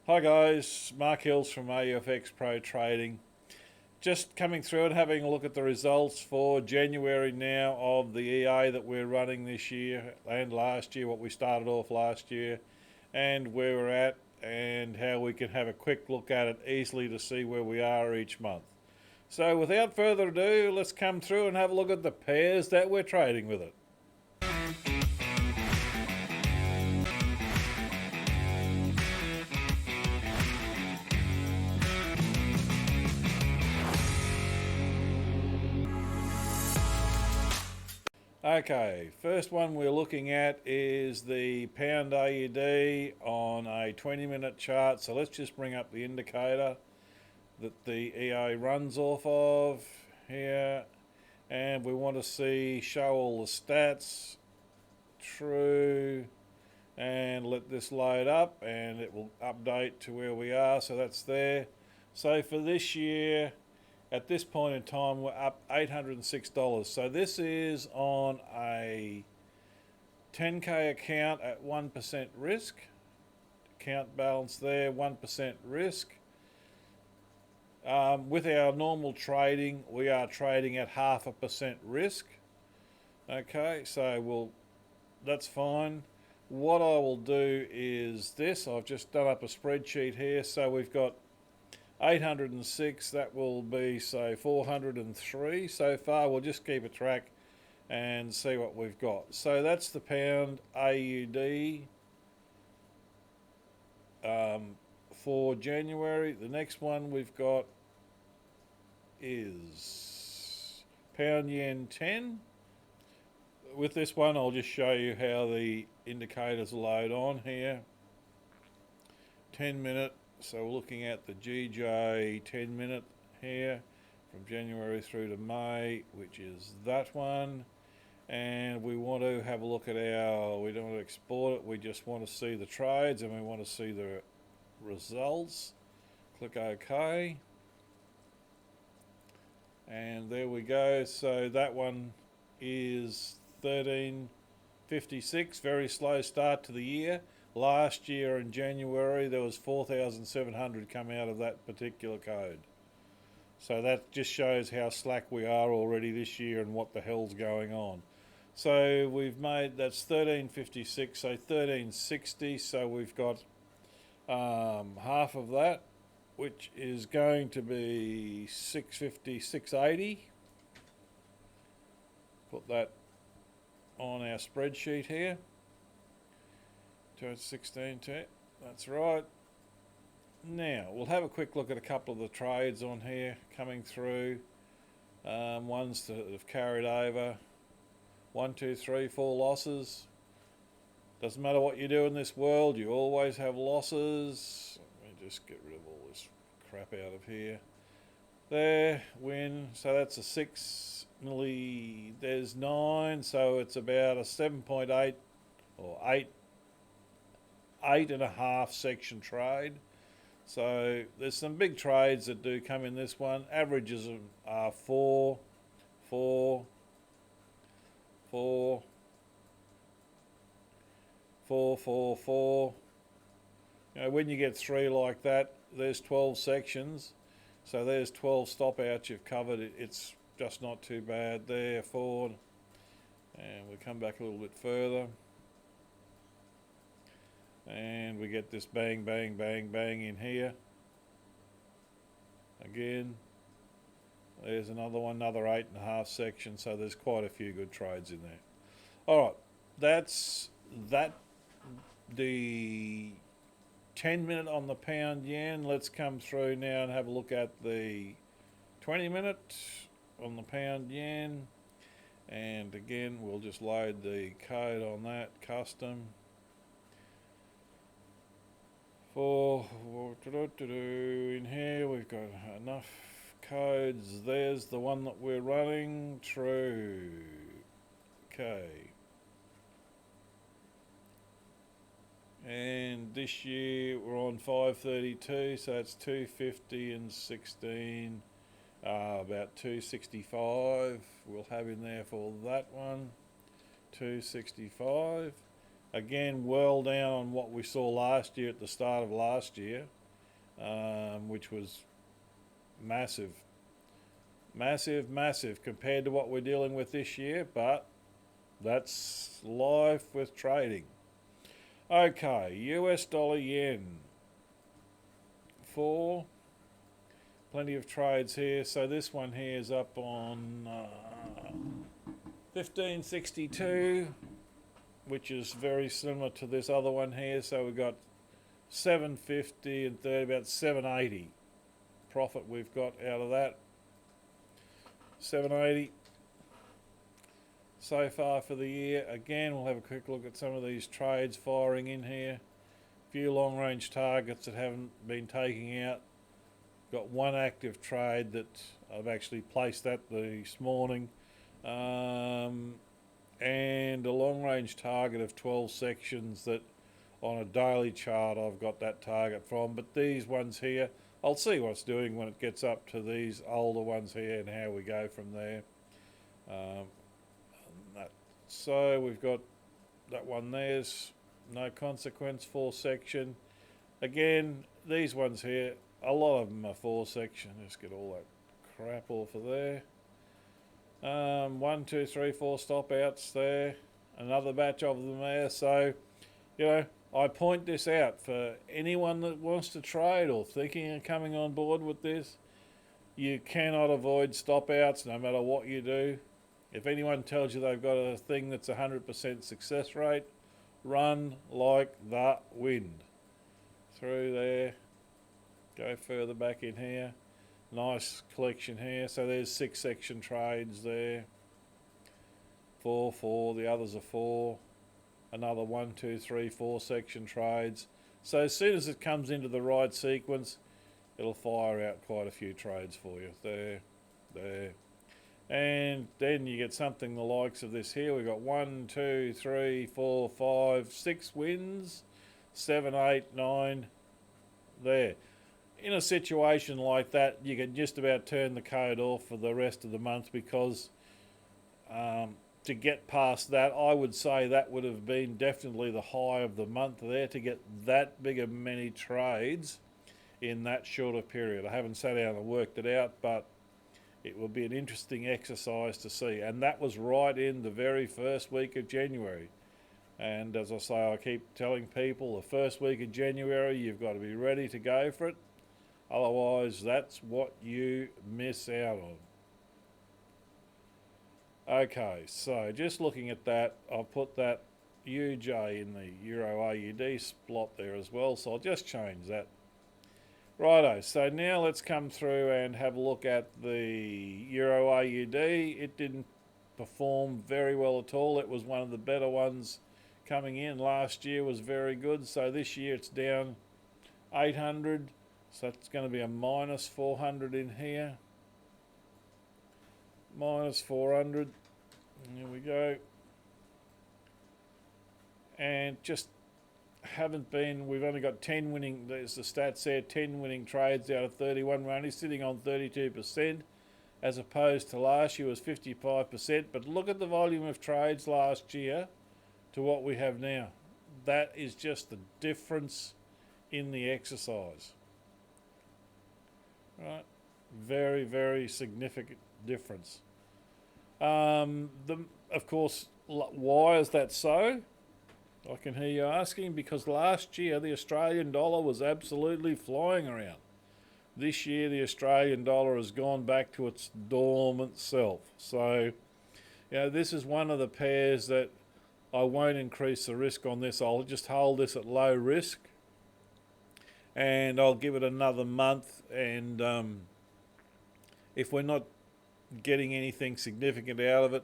Hi guys, Mark Hills from AUFX Pro Trading. Just coming through and having a look at the results for January now of the EA that we're running this year and last year, what we started off last year, and where we're at and how we can have a quick look at it easily to see where we are each month. So without further ado, let's come through and have a look at the pairs that we're trading with it. Okay, first one we're looking at is the pound AUD on a 20-minute chart. So let's just bring up the indicator that the EA runs off of here, and we want to show all the stats. True, and let this load up and it will update to where we are. So that's there. So for this year, at this point in time, we're up $806. So this is on a 10K account at 1% risk. Account balance there, 1% risk. With our normal trading, we are trading at 0.5% risk. Okay, so that's fine. What I will do is this. I've just done up a spreadsheet here. So we've got 806, that will be, say, 403 so far. We'll just keep a track and see what we've got. So that's the pound AUD for January. The next one we've got is pound yen 10. With this one, I'll just show you how the indicators load on here. 10 minute. So we're looking at the GJ 10 minute here from January through to May, which is that one. And we want to have a look at we don't want to export it, we just want to see the trades and we want to see the results. Click OK. And there we go. So that one is 13.56, very slow start to the year. Last year in January, there was 4,700 come out of that particular code. So that just shows how slack we are already this year and what the hell's going on. So we've made, that's 13.56, so 13.60. So we've got half of that, which is going to be 650, 680. Put that on our spreadsheet here. 216, that's right. Now we'll have a quick look at a couple of the trades on here coming through. Ones that have carried over. 1, 2, 3, 4 losses. Doesn't matter what you do in this world, you always have losses. Let me just get rid of all this crap out of here. There, win. So that's a 6. Nearly, there's 9. So it's about a 7.8 or 8.5 section trade. So there's some big trades that do come in this one. Averages are 4, 4, 4, 4, 4, 4. You know, when you get 3 like that, there's 12 sections. So there's 12 stop outs you've covered. It's just not too bad there. 4. And we come back a little bit further. And we get this bang, bang, bang, bang in here. Again, there's another one, another 8.5 section. So there's quite a few good trades in there. All right, that's that. The 10 minute on the pound yen. Let's come through now and have a look at the 20 minute on the pound yen. And again, we'll just load the code on that, custom. In here we've got enough codes. There's the one that we're running. True. Okay. And this year we're on 532, so that's 250 and 16, about 265 we'll have in there for that one. 265. Again, well down on what we saw last year at the start of last year, which was massive. Massive compared to what we're dealing with this year, but that's life with trading. Okay, US dollar yen. Plenty of trades here. So this one here is up on 1562, which is very similar to this other one here. So we've got 750 and 30, about 780 profit we've got out of that. 780 so far for the year. Again, we'll have a quick look at some of these trades firing in here. A few long range targets that haven't been taking out. Got one active trade that I've actually placed that this morning, and a long range target of 12 sections that on a daily chart I've got that target from. But these ones here, I'll see what's doing when it gets up to these older ones here and how we go from there. So we've got that one there's no consequence, 4 section. Again, these ones here, a lot of them are 4 section. Let's get all that crap off of there. 1, 2, 3, 4 stop outs there. Another batch of them there. So, you know, I point this out for anyone that wants to trade or thinking of coming on board with this. You cannot avoid stop outs no matter what you do. If anyone tells you they've got a thing that's 100% success rate, run like the wind. Through there. Go further back in here. Nice collection here. So there's 6 section trades there. 4, 4. The others are 4. Another 1, 2, 3, 4 section trades. So as soon as it comes into the right sequence, it'll fire out quite a few trades for you. There. And then you get something the likes of this here. We've got 1, 2, 3, 4, 5, 6 wins. 7, 8, 9. There. In a situation like that, you can just about turn the code off for the rest of the month, because to get past that, I would say that would have been definitely the high of the month there, to get that big of many trades in that short a period. I haven't sat down and worked it out, but it will be an interesting exercise to see. And that was right in the very first week of January. And as I say, I keep telling people, the first week of January, you've got to be ready to go for it. Otherwise, that's what you miss out on. Okay, so just looking at that, I'll put that UJ in the Euro AUD spot there as well, so I'll just change that. Righto, so now let's come through and have a look at the Euro AUD. It didn't perform very well at all. It was one of the better ones coming in. Last year was very good, so this year it's down 800, so that's going to be a minus 400 in here. Minus 400, here we go. And just haven't been, we've only got 10 winning, there's the stats there, 10 winning trades out of 31. We're only sitting on 32%, as opposed to last year was 55%. But look at the volume of trades last year to what we have now. That is just the difference in the exercise. Right? Very, very significant difference. Of course, why is that so? I can hear you asking, because last year the Australian dollar was absolutely flying around. This year the Australian dollar has gone back to its dormant self. So, you know, this is one of the pairs that I won't increase the risk on this. I'll just hold this at low risk, and I'll give it another month. And if we're not getting anything significant out of it,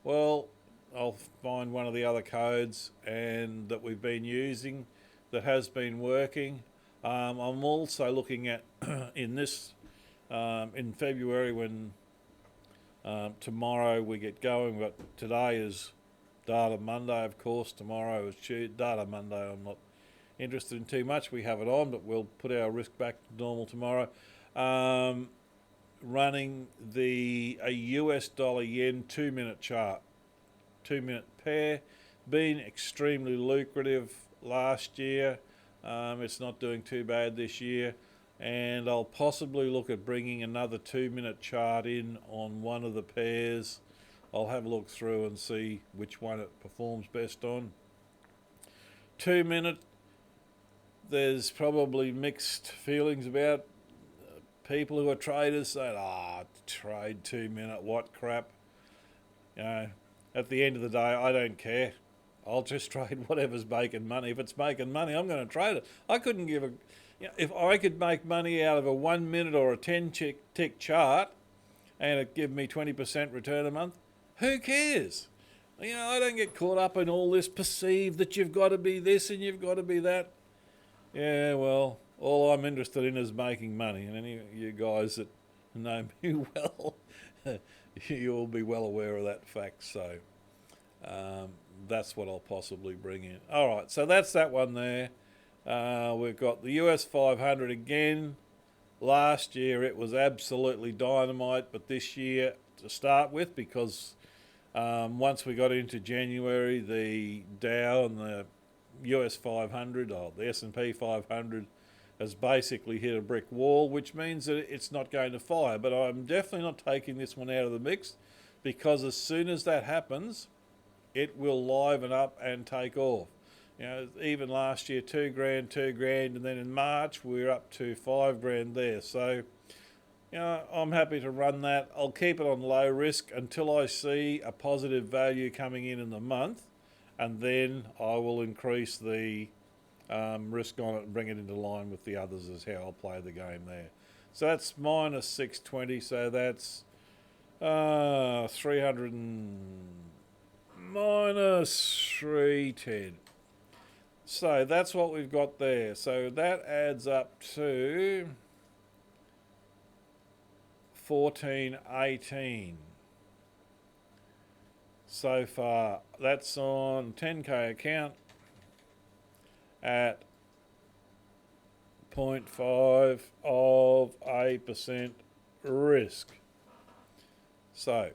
well, I'll find one of the other codes and that we've been using that has been working. I'm also looking at in this in February, when tomorrow we get going, but today is Data Monday, of course. Tomorrow is Data Monday. I'm not interested in too much. We have it on, but we'll put our risk back to normal tomorrow. Running a US dollar yen 2-minute chart. 2-minute pair. been extremely lucrative last year. It's not doing too bad this year, and I'll possibly look at bringing another 2-minute chart in on one of the pairs. I'll have a look through and see which one it performs best on. 2-minute, there's probably mixed feelings about people who are traders saying, trade 2-minute, what crap. You know, at the end of the day, I don't care. I'll just trade whatever's making money. If it's making money, I'm going to trade it. I couldn't give a... You know, if I could make money out of a 1 minute or a 10-tick chart and it give me 20% return a month, who cares? You know, I don't get caught up in all this perceived that you've got to be this and you've got to be that. Yeah, well, all I'm interested in is making money. And any of you guys that know me well, you'll be well aware of that fact. So that's what I'll possibly bring in. All right, so that's that one there. We've got the US 500 again. Last year it was absolutely dynamite, but this year to start with, because once we got into January, the Dow and the US 500, or the S&P 500, has basically hit a brick wall, which means that it's not going to fire. But I'm definitely not taking this one out of the mix, because as soon as that happens, it will liven up and take off. You know, even last year, $2,000, and then in March we're up to $5,000 there. So, you know, I'm happy to run that. I'll keep it on low risk until I see a positive value coming in the month, and then I will increase the risk on it and bring it into line with the others, is how I'll play the game there. So that's minus 620, so that's 300 and minus 310. So that's what we've got there. So that adds up to 1418 so far. That's on 10k account at 0.5 of 8% risk. So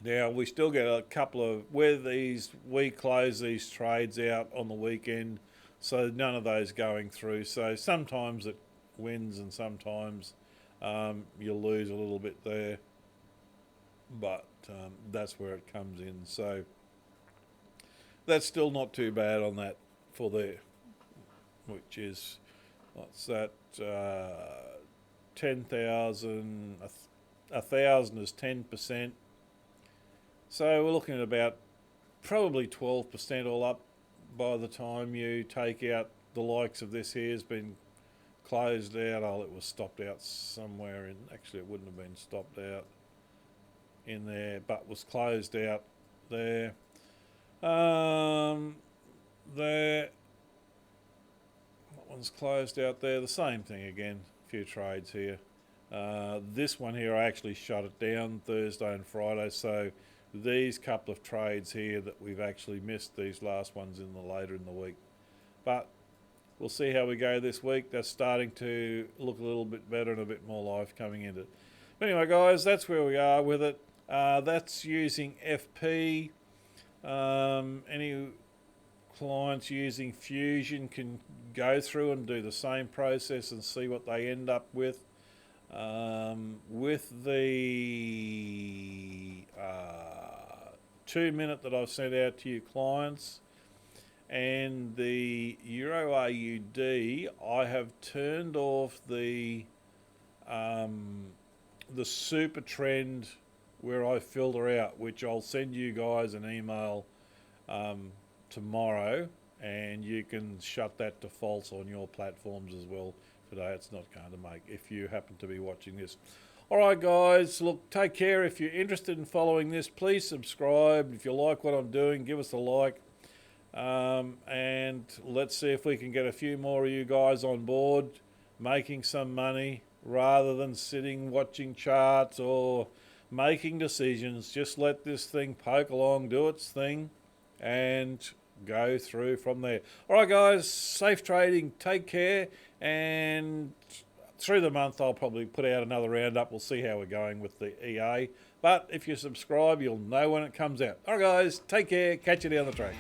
now we still get a couple of, we close these trades out on the weekend, so none of those going through. So sometimes it wins and sometimes you lose a little bit there, but that's where it comes in. So that's still not too bad on that for there, which is, what's that, 10,000, 1,000 is 10%. So we're looking at about probably 12% all up by the time you take out the likes of this here has been closed out. Oh, it was stopped out somewhere in, actually it wouldn't have been stopped out in there, but was closed out there. There, that one's closed out there, the same thing again, a few trades here. This one here I actually shut it down Thursday and Friday, so these couple of trades here that we've actually missed, these last ones in the later in the week. But we'll see how we go this week. That's starting to look a little bit better and a bit more life coming into it. But anyway, guys, that's where we are with it. That's using FP. Any clients using Fusion can go through and do the same process and see what they end up with. With the 2-minute that I've sent out to you clients and the Euro AUD, I have turned off the super trend where I filter out, which I'll send you guys an email tomorrow, and you can shut that to false on your platforms as well. Today it's not going to make, if you happen to be watching this. Alright guys, look, take care. If you're interested in following this, please subscribe. If you like what I'm doing, give us a like. And let's see if we can get a few more of you guys on board, making some money, rather than sitting watching charts or making decisions. Just let this thing poke along, do its thing, and go through from there. Alright guys, safe trading, take care, and through the month I'll probably put out another roundup. We'll see how we're going with the EA. But if you subscribe, you'll know when it comes out. All right, guys, take care. Catch you down the track.